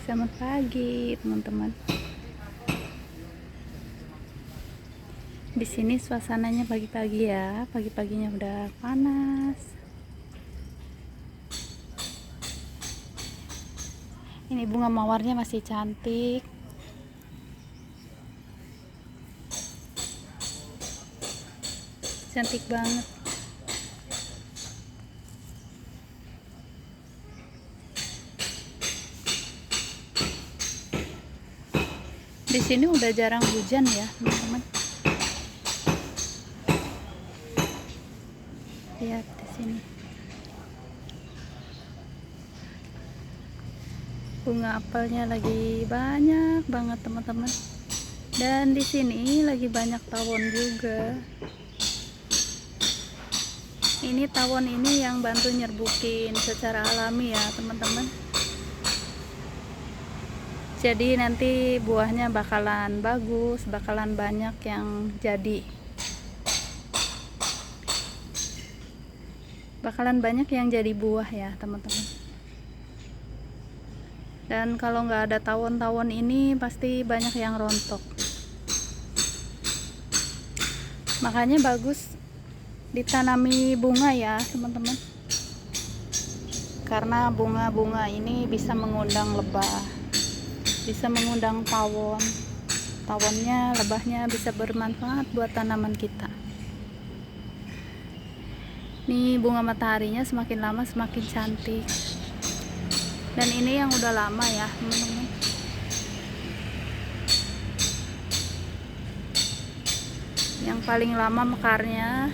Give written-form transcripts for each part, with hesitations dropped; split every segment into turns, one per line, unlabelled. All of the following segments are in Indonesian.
Selamat pagi, teman-teman. Di sini suasananya pagi-pagi ya. Pagi-paginya udah panas. Ini bunga mawarnya masih cantik. Cantik banget. Di sini udah jarang hujan ya, teman-teman. Lihat di sini. Bunga apelnya lagi banyak banget, teman-teman. Dan di sini lagi banyak tawon juga. Ini tawon ini yang bantu nyerbukin secara alami ya, teman-teman. Jadi nanti buahnya bakalan bagus, bakalan banyak yang jadi. Bakalan banyak yang jadi buah ya, teman-teman. Dan kalau nggak ada tawon-tawon ini pasti banyak yang rontok. Makanya bagus ditanami bunga ya, teman-teman. Karena bunga-bunga ini bisa mengundang lebah, bisa mengundang tawon. Tawonnya, lebahnya bisa bermanfaat buat tanaman kita. Nih bunga mataharinya semakin lama semakin cantik. Dan ini yang udah lama ya, teman-teman. Yang paling lama mekarnya,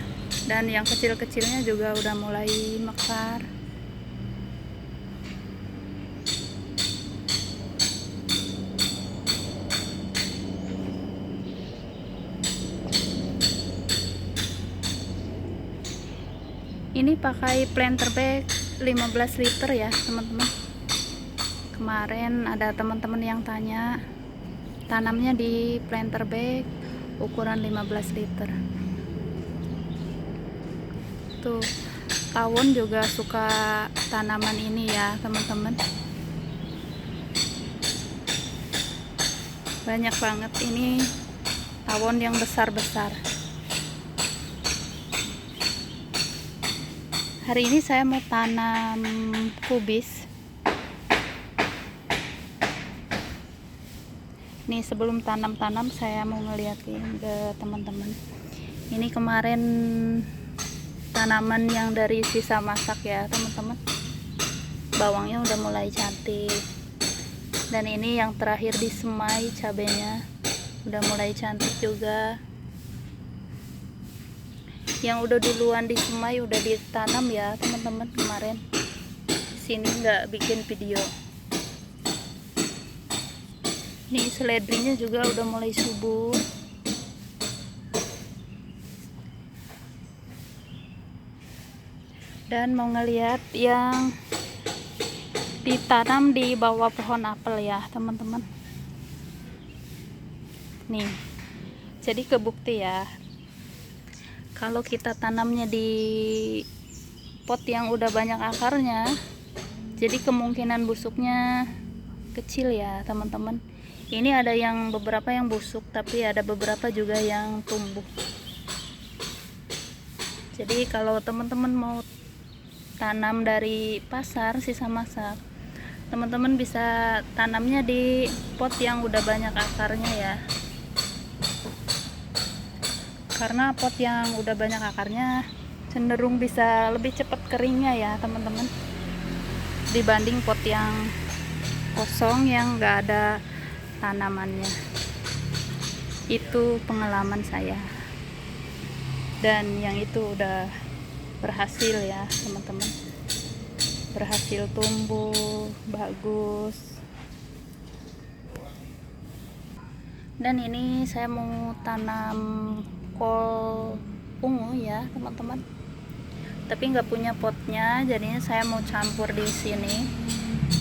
dan yang kecil-kecilnya juga udah mulai mekar. Ini pakai planter bag 15 liter ya, teman-teman. Kemarin ada teman-teman yang tanya, tanamnya di planter bag ukuran 15 liter. Tuh, tawon juga suka tanaman ini ya, teman-teman. Banyak banget ini tawon yang besar-besar. Hari ini saya mau tanam kubis. Nih sebelum tanam-tanam saya mau ngeliatin ke teman-teman. Ini kemarin tanaman yang dari sisa masak ya, teman-teman. Bawangnya udah mulai cantik. Dan ini yang terakhir disemai, cabenya udah mulai cantik juga. Yang udah duluan disemai udah ditanam ya, teman-teman. Kemarin sini nggak bikin video. Nih seledrinya juga udah mulai subur. Dan mau ngeliat yang ditanam di bawah pohon apel ya, teman-teman. Nih, jadi kebukti ya, kalau kita tanamnya di pot yang udah banyak akarnya, jadi kemungkinan busuknya kecil ya, teman-teman. Ini ada yang beberapa yang busuk, tapi ada beberapa juga yang tumbuh. Jadi kalau teman-teman mau tanam dari pasar sisa masak, teman-teman bisa tanamnya di pot yang udah banyak akarnya ya. Karena pot yang udah banyak akarnya cenderung bisa lebih cepat keringnya ya, teman-teman, dibanding pot yang kosong yang nggak ada tanamannya. Itu pengalaman saya, dan yang itu udah berhasil ya, teman-teman. Berhasil tumbuh bagus. Dan ini saya mau tanam kol ungu ya, teman-teman. Tapi nggak punya potnya, jadinya saya mau campur di sini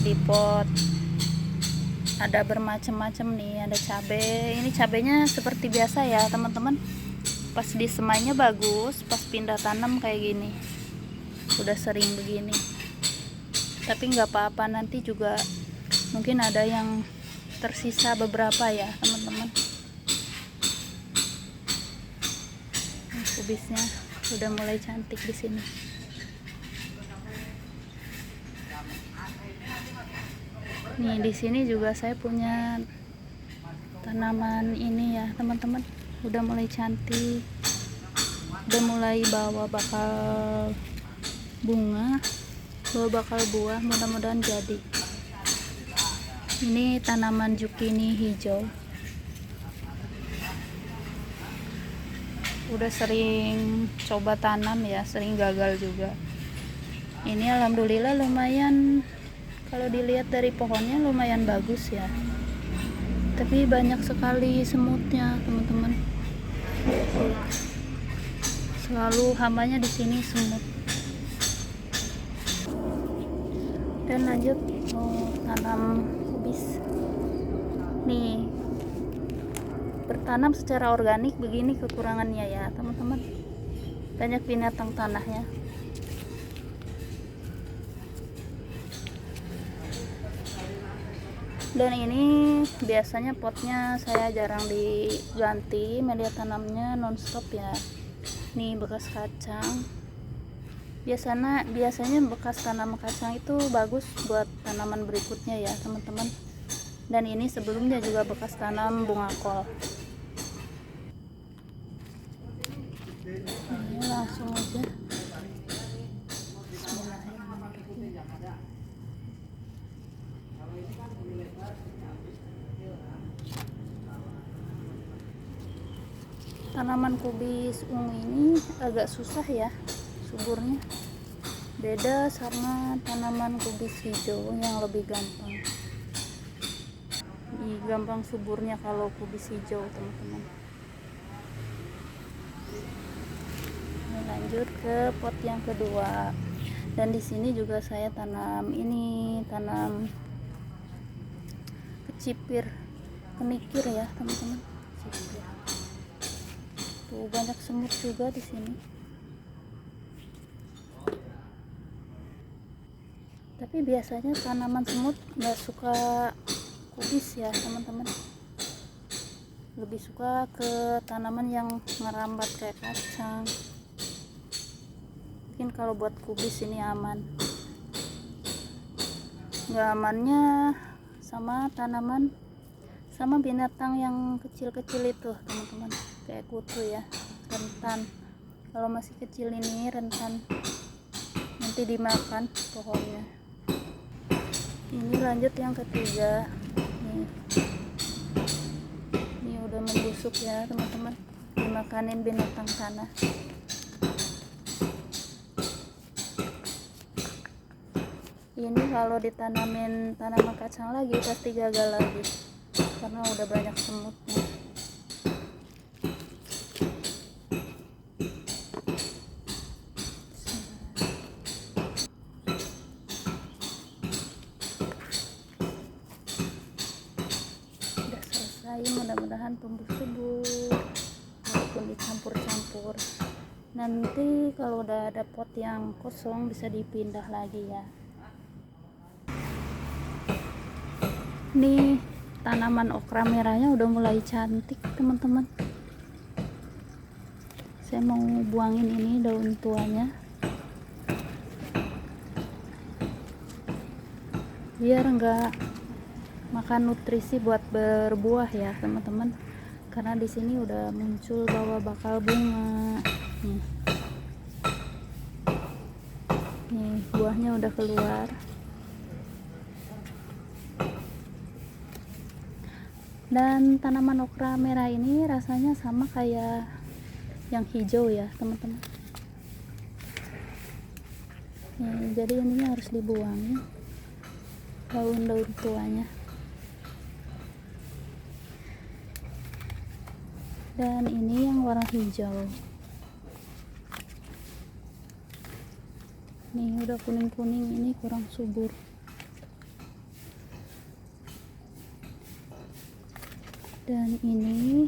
di pot. Ada bermacam-macam nih, ada cabai. Ini cabainya seperti biasa ya, teman-teman. Pas disemainya bagus, pas pindah tanam kayak gini. Udah sering begini. Tapi nggak apa-apa, nanti juga Mungkin ada yang tersisa beberapa ya teman-teman. Kubisnya udah mulai cantik di sini. Nih di sini juga saya punya tanaman ini ya teman-teman, udah mulai cantik, udah mulai bawa bakal bunga, bawa bakal buah, mudah-mudahan jadi. Ini tanaman zukini hijau, udah sering coba tanam ya, sering gagal juga. Ini alhamdulillah lumayan, kalau dilihat dari pohonnya lumayan bagus ya, tapi banyak sekali semutnya teman-teman. Selalu hambanya di sini semut. Dan lanjut mau tanam kubis. Nih, bertanam secara organik begini kekurangannya ya teman-teman, banyak binatang tanahnya. Dan ini biasanya potnya saya jarang diganti, media tanamnya nonstop ya. Nih bekas kacang, biasanya bekas tanam kacang itu bagus buat tanaman berikutnya ya teman-teman. Dan ini sebelumnya juga bekas tanam bunga kol. Ini langsung aja. Tanaman kubis ungu ini agak susah ya suburnya, beda sama tanaman kubis hijau yang lebih gampang. Ini gampang suburnya kalau kubis hijau teman-teman. Lanjut ke pot yang kedua, dan di sini juga saya tanam kecipir kenikir ya teman-teman. Kecipir. Tuh banyak semut juga di sini. Tapi biasanya tanaman semut nggak suka kubis ya teman-teman. Lebih suka ke tanaman yang merambat kayak kacang. Mungkin kalau buat kubis ini aman. Nggak amannya sama tanaman, sama binatang yang kecil-kecil itu teman-teman, kayak kutu ya, rentan. Kalau masih kecil ini rentan nanti dimakan pohonnya. Ini lanjut yang ketiga. Ini udah membusuk ya teman-teman, dimakanin binatang tanah. Ini kalau ditanamin tanaman kacang lagi pasti gagal lagi karena udah banyak semutnya. Udah selesai, mudah-mudahan tumbuh subur walaupun dicampur-campur. Nanti kalau udah ada pot yang kosong bisa dipindah lagi ya. Nih tanaman okra merahnya udah mulai cantik teman-teman. Saya mau buangin ini daun tuanya biar enggak makan nutrisi buat berbuah ya teman-teman, karena di sini udah muncul bawa bakal bunga. Nih buahnya udah keluar. Dan tanaman okra merah ini rasanya sama kayak yang hijau ya teman-teman. Jadi ini harus dibuang daun-daun tuanya. Dan ini yang warna hijau. Nih udah kuning-kuning, ini kurang subur. Dan ini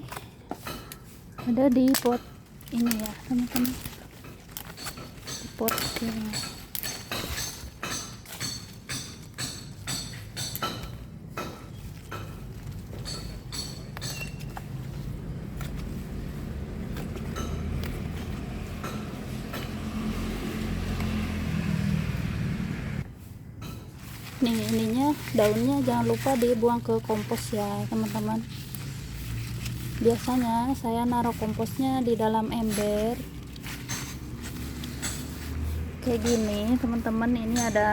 ada di pot ini ya teman-teman, di pot ini. nih ininya, daunnya jangan lupa dibuang ke kompos ya teman-teman. Biasanya saya naruh komposnya di dalam ember kayak gini teman-teman. Ini ada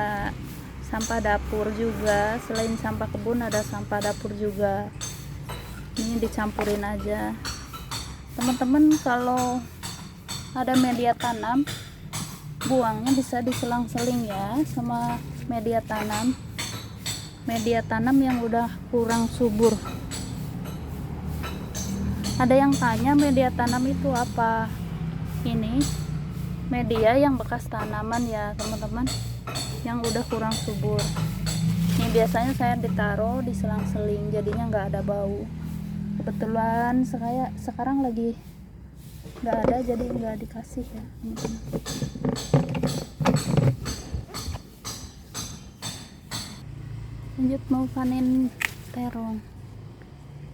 sampah dapur juga, selain sampah kebun ada sampah dapur juga. Ini dicampurin aja teman-teman. Kalau ada media tanam, buangnya bisa diselang-seling ya sama media tanam yang udah kurang subur. Ada yang tanya media tanam itu apa? Ini media yang bekas tanaman ya teman-teman, yang udah kurang subur. Ini biasanya saya ditaruh di selang-seling, jadinya nggak ada bau. Kebetulan saya sekarang lagi nggak ada, jadi nggak dikasih ya teman-teman. Lanjut mau panen terong.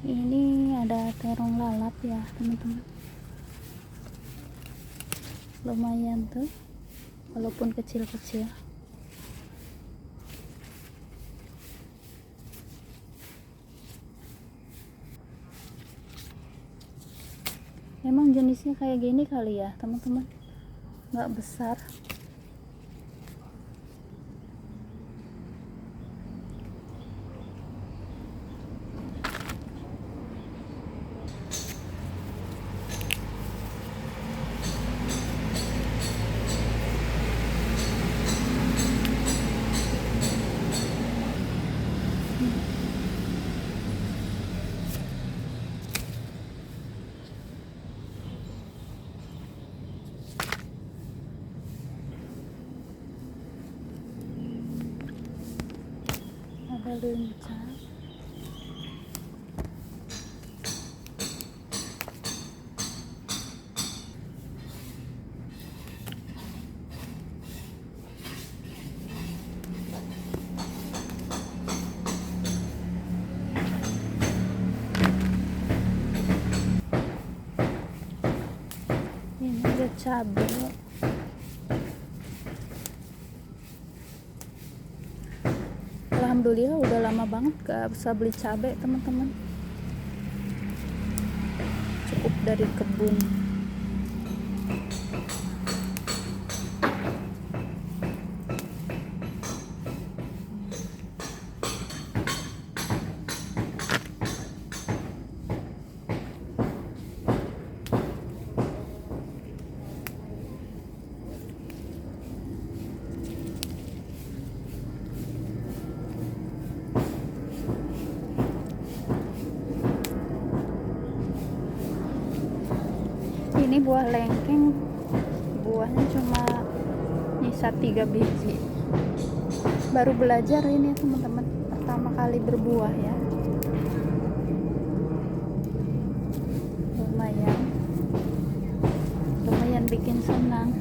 Ini ada terong lalap ya teman-teman, lumayan tuh walaupun kecil-kecil. Emang jenisnya kayak gini kali ya teman-teman, nggak besar. Ada lenca. Ini ada cabai. Alhamdulillah udah lama banget gak bisa beli cabai teman-teman, cukup dari kebun. Ini buah lengkeng, buahnya cuma nyisa 3 biji. Baru belajar ini teman-teman, pertama kali berbuah ya. Lumayan bikin senang.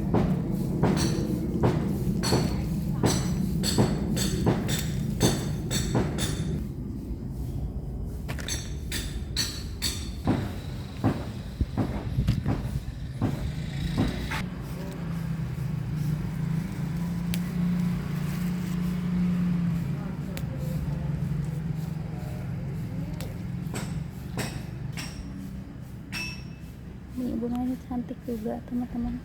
Ini bunganya cantik juga teman-teman.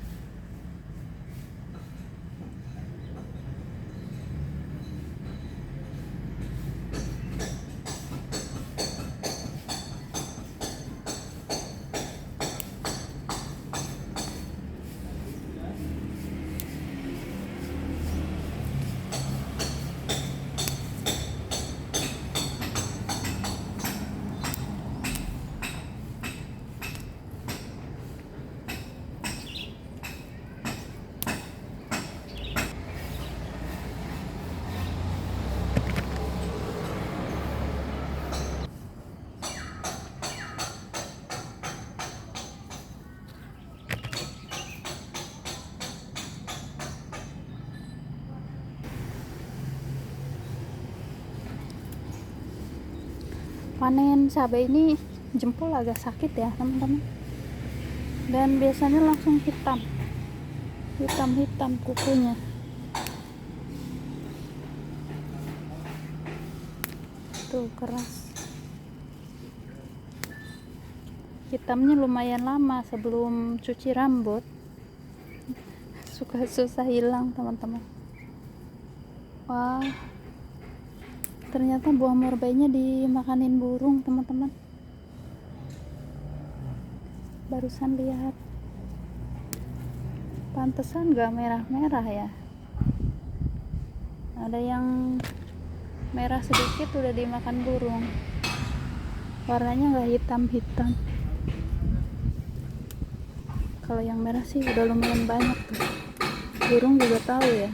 Panen cabai ini jempol agak sakit ya teman-teman, dan biasanya langsung hitam kukunya. tuh keras. Hitamnya lumayan lama sebelum cuci rambut. Suka susah hilang teman-teman. Wah, ternyata buah murbainya dimakanin burung teman-teman. Barusan lihat. Pantesan gak merah-merah ya. Ada yang merah sedikit udah dimakan burung. Warnanya gak hitam-hitam. Kalau yang merah sih udah lumayan banyak tuh. Burung juga tahu ya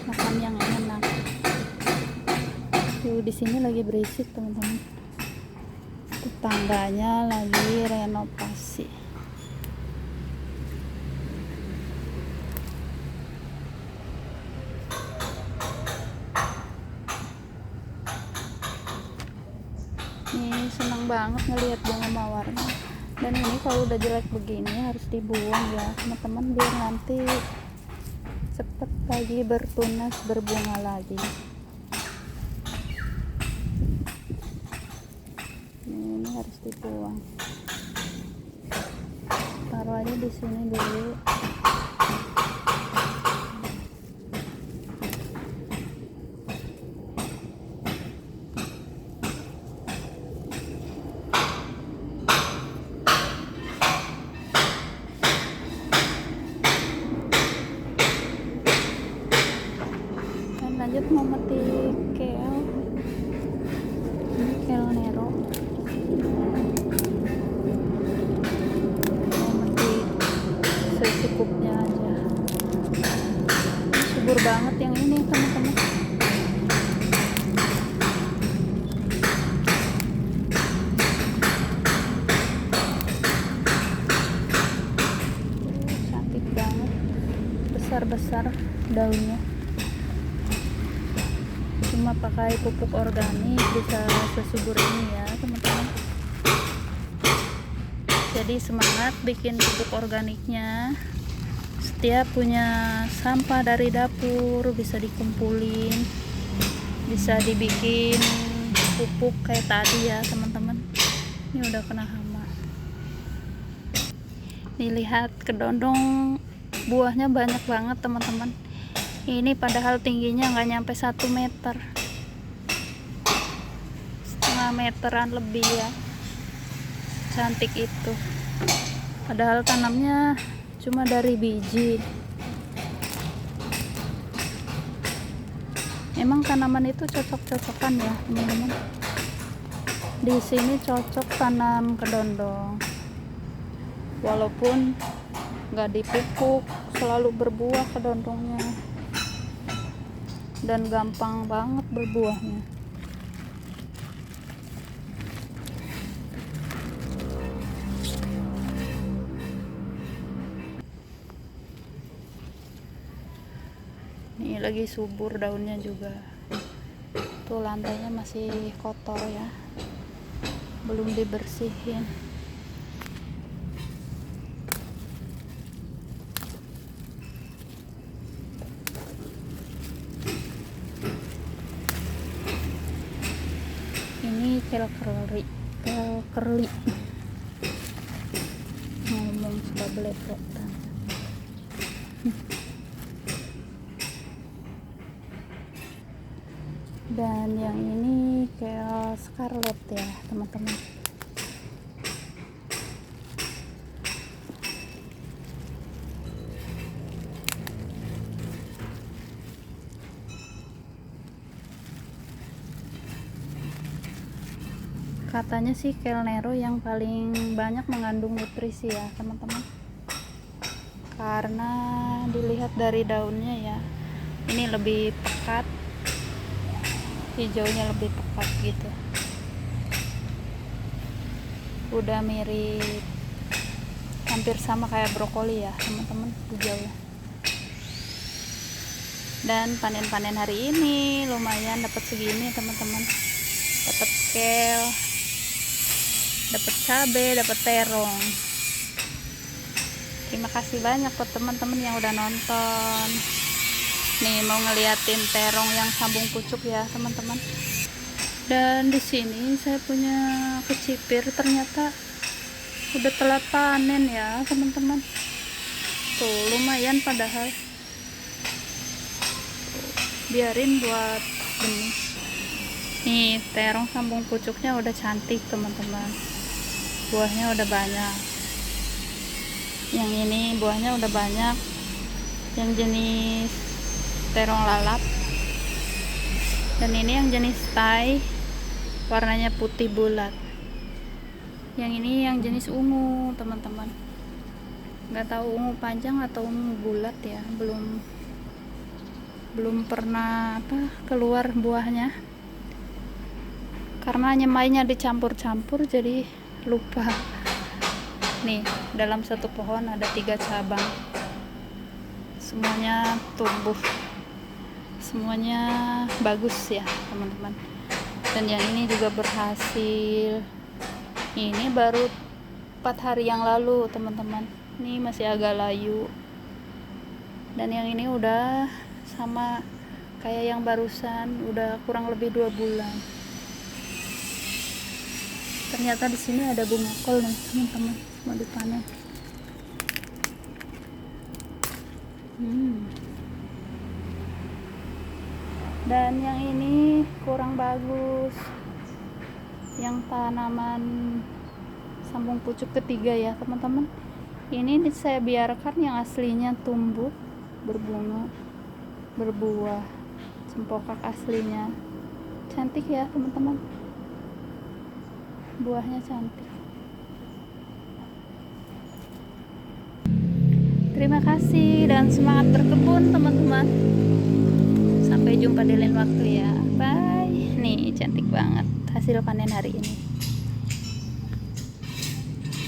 makan yang enak. Tuh di sini lagi berisik teman-teman. Tetangganya lagi renovasi. Nih senang banget ngelihat bunga mawarnya. Dan ini kalau udah jelek begini harus dibuang ya teman-teman, biar nanti cepet lagi bertunas berbunga lagi. Ini harus dibuang. Taruh aja di sini dulu. Lanjut mau metik kale. Ini kale nero. Mau metik secukupnya aja. Subur banget yang ini teman-teman. Cantik banget. Besar-besar daunnya. Cuma pakai pupuk organik bisa sesubur ini ya teman-teman. Jadi semangat bikin pupuk organiknya. Setiap punya sampah dari dapur bisa dikumpulin, bisa dibikin pupuk kayak tadi ya teman-teman. Ini udah kena hama. Nih lihat kedondong buahnya banyak banget teman-teman. Ini padahal tingginya nggak nyampe 1 meter, setengah meteran lebih ya. Cantik itu. Padahal tanamnya cuma dari biji. Emang tanaman itu cocok-cocokan ya teman-teman. Di sini cocok tanam kedondong. Walaupun nggak dipupuk, selalu berbuah kedondongnya. Dan gampang banget berbuahnya. Ini lagi subur daunnya juga. Tuh lantainya masih kotor ya, belum dibersihin. Ini kel kerli. Ngomong sudah belepotan. Dan yang ini kayak scarlet ya teman-teman. Katanya sih kale nero yang paling banyak mengandung nutrisi ya teman-teman, karena dilihat dari daunnya ya, ini lebih pekat, hijaunya lebih pekat gitu, udah mirip hampir sama kayak brokoli ya teman-teman hijaunya. Dan panen-panen hari ini lumayan dapat segini teman-teman, dapat kale, dapat cabai, dapat terong. Terima kasih banyak buat teman-teman yang udah nonton. Nih mau ngeliatin terong yang sambung pucuk ya teman-teman. Dan di sini saya punya kecipir, ternyata udah telat panen ya teman-teman. Tuh lumayan padahal. Biarin buat benih. Nih terong sambung pucuknya udah cantik teman-teman. Buahnya udah banyak. Yang ini buahnya udah banyak. Yang jenis terong lalap. Dan ini yang jenis Thai, warnanya putih bulat. Yang ini yang jenis ungu teman-teman. Nggak tahu ungu panjang atau ungu bulat ya, belum pernah keluar buahnya, karena nyemainya dicampur-campur jadi lupa. Nih dalam satu pohon ada 3 cabang, semuanya tumbuh, semuanya bagus ya teman-teman. Dan yang ini juga berhasil. Ini baru 4 hari yang lalu teman-teman. Ini masih agak layu. Dan yang ini udah sama kayak yang barusan, udah kurang lebih 2 bulan. Ternyata di sini ada bunga kol nih teman-teman, mau dipanen. Dan yang ini kurang bagus, yang tanaman sambung pucuk ketiga ya teman-teman. Ini saya biarkan yang aslinya tumbuh, berbunga, berbuah, cempokak aslinya cantik ya teman-teman, buahnya cantik. Terima kasih dan semangat berkebun teman-teman. Sampai jumpa di lain waktu ya. Bye. Nih cantik banget hasil panen hari ini.